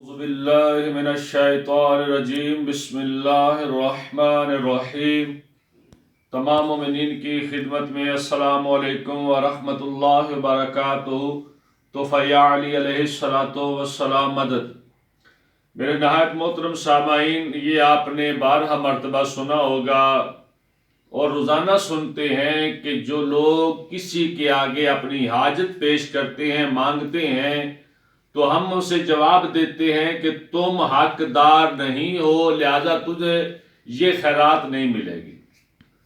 اعوذ باللہ من الشیطان الرجیم بسم اللہ الرحمن الرحیم۔ تمام مومنین کی خدمت میں السلام علیکم ورحمۃ اللہ وبرکاتہ۔ تو فیا علی علیہ السلام مدد۔ میرے نہایت محترم سامعین، یہ آپ نے بارہا مرتبہ سنا ہوگا اور روزانہ سنتے ہیں کہ جو لوگ کسی کے آگے اپنی حاجت پیش کرتے ہیں، مانگتے ہیں، تو ہم اسے جواب دیتے ہیں کہ تم حقدار نہیں ہو، لہذا تجھے یہ خیرات نہیں ملے گی۔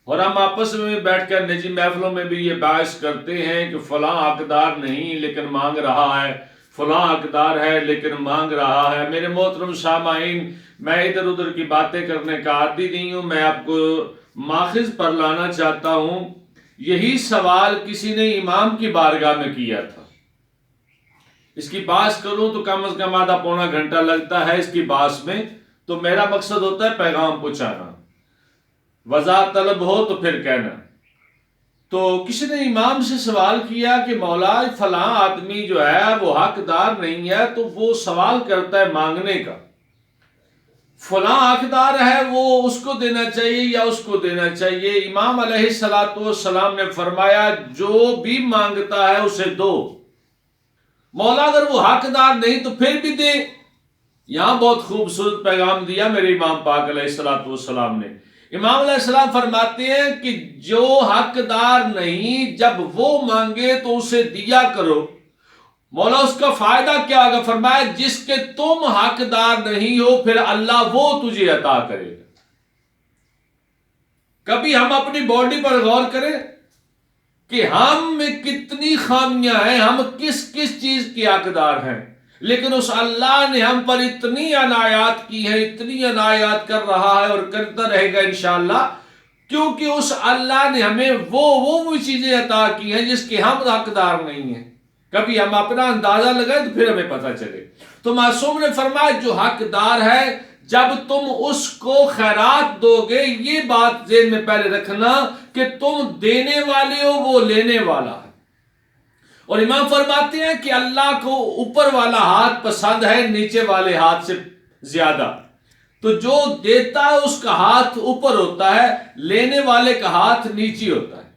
اور ہم آپس میں بیٹھ کر نجی محفلوں میں بھی یہ باعث کرتے ہیں کہ فلاں حقدار نہیں لیکن مانگ رہا ہے، فلاں حقدار ہے لیکن مانگ رہا ہے۔ میرے محترم سامعین، میں ادھر ادھر کی باتیں کرنے کا عادی نہیں ہوں، میں آپ کو ماخذ پر لانا چاہتا ہوں۔ یہی سوال کسی نے امام کی بارگاہ میں کیا تھا۔ اس کی بحث کروں تو کم از کم آدھا پونا گھنٹہ لگتا ہے اس کی بحث میں، تو میرا مقصد ہوتا ہے پیغام پہنچانا، وضاحت طلب ہو تو پھر کہنا۔ تو کسی نے امام سے سوال کیا کہ مولا فلاں آدمی جو ہے وہ حقدار نہیں ہے، تو وہ سوال کرتا ہے مانگنے کا، فلاں حقدار ہے وہ اس کو دینا چاہیے یا اس کو دینا چاہیے؟ امام علیہ السلام نے فرمایا جو بھی مانگتا ہے اسے دو، مولا اگر وہ حقدار نہیں تو پھر بھی دے۔ یہاں بہت خوبصورت پیغام دیا میرے امام پاک علیہ السلام نے۔ امام علیہ السلام فرماتے ہیں کہ جو حقدار نہیں، جب وہ مانگے تو اسے دیا کرو۔ مولا اس کا فائدہ کیا ہوگا؟ فرمایا جس کے تم حقدار نہیں ہو پھر اللہ وہ تجھے عطا کرے گا۔ کبھی ہم اپنی باڈی پر غور کریں کہ ہم میں کتنی خامیاں ہیں، ہم کس کس چیز کے حقدار ہیں، لیکن اس اللہ نے ہم پر اتنی عنایات کی ہیں، اتنی عنایات کر رہا ہے اور کرتا رہے گا انشاءاللہ، کیونکہ اس اللہ نے ہمیں وہ چیزیں عطا کی ہیں جس کے ہم حقدار نہیں ہیں۔ کبھی ہم اپنا اندازہ لگائیں تو پھر ہمیں پتہ چلے۔ تو معصوم نے فرمایا جو حقدار ہے جب تم اس کو خیرات دو گے، یہ بات ذہن میں پہلے رکھنا کہ تم دینے والے ہو، وہ لینے والا ہے۔ اور امام فرماتے ہیں کہ اللہ کو اوپر والا ہاتھ پسند ہے نیچے والے ہاتھ سے زیادہ، تو جو دیتا ہے اس کا ہاتھ اوپر ہوتا ہے، لینے والے کا ہاتھ نیچے ہوتا ہے۔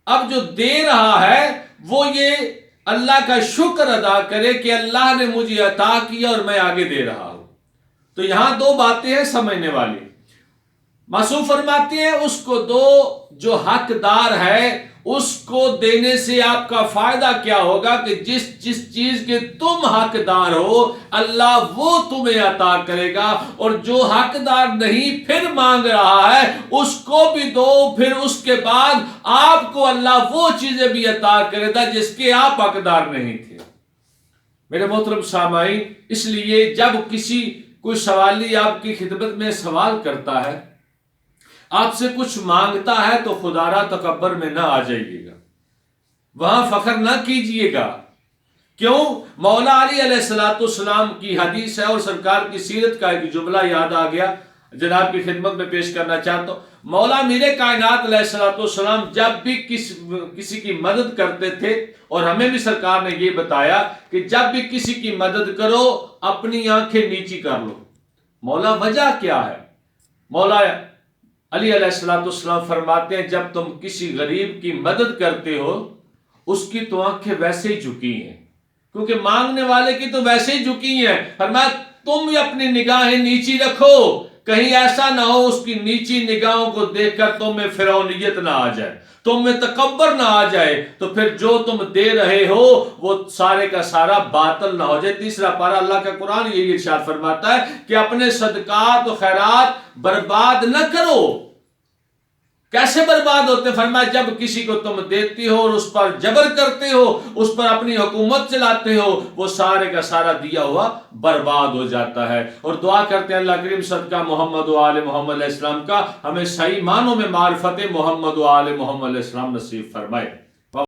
اب جو دے رہا ہے وہ یہ اللہ کا شکر ادا کرے کہ اللہ نے مجھے عطا کیا اور میں آگے دے رہا ہوں۔ تو یہاں دو باتیں ہیں سمجھنے والی۔ معصوم فرماتے ہیں اس کو دو جو حقدار ہے، اس کو دینے سے آپ کا فائدہ کیا ہوگا کہ جس چیز کے تم حقدار ہو اللہ وہ تمہیں عطا کرے گا، اور جو حقدار نہیں پھر مانگ رہا ہے اس کو بھی دو، پھر اس کے بعد آپ کو اللہ وہ چیزیں بھی عطا کرے گا جس کے آپ حقدار نہیں تھے۔ میرے محترم سامعین، اس لیے جب کوئی سوالی آپ کی خدمت میں سوال کرتا ہے، آپ سے کچھ مانگتا ہے، تو خدا را تکبر میں نہ آ جائیے گا، وہاں فخر نہ کیجئے گا۔ کیوں؟ مولا علی علیہ السلام کی حدیث ہے اور سرکار کی سیرت کا ایک جملہ یاد آ گیا، جناب کی خدمت میں پیش کرنا چاہتا ہوں۔ مولا میرے کائنات علیہ السلام جب بھی کسی کی مدد کرتے تھے، اور ہمیں بھی سرکار نے یہ بتایا کہ جب بھی کسی کی مدد کرو اپنی آنکھیں نیچی کر لو۔ مولا وجہ کیا ہے؟ مولا علی علیہ السلام فرماتے ہیں جب تم کسی غریب کی مدد کرتے ہو اس کی تو آنکھیں ویسے ہی جھکی ہیں، کیونکہ مانگنے والے کی تو ویسے ہی جھکی ہیں۔ فرمایا تم بھی اپنی نگاہیں نیچی رکھو، کہیں ایسا نہ ہو اس کی نیچی نگاہوں کو دیکھ کر تم میں فرعونیت نہ آ جائے، تم میں تکبر نہ آ جائے، تو پھر جو تم دے رہے ہو وہ سارے کا سارا باطل نہ ہو جائے۔ تیسرا پارہ اللہ کا قرآن یہی ارشاد فرماتا ہے کہ اپنے صدقات و خیرات برباد نہ کرو۔ کیسے برباد ہوتے؟ فرمایا جب کسی کو تم دیتے ہو اور اس پر جبر کرتے ہو، اس پر اپنی حکومت چلاتے ہو، وہ سارے کا سارا دیا ہوا برباد ہو جاتا ہے۔ اور دعا کرتے ہیں اللہ کریم صدقہ محمد و آل محمد علیہ السلام کا ہمیں صحیح معنوں میں معرفت محمد و آل محمد علیہ السلام نصیب فرمائے۔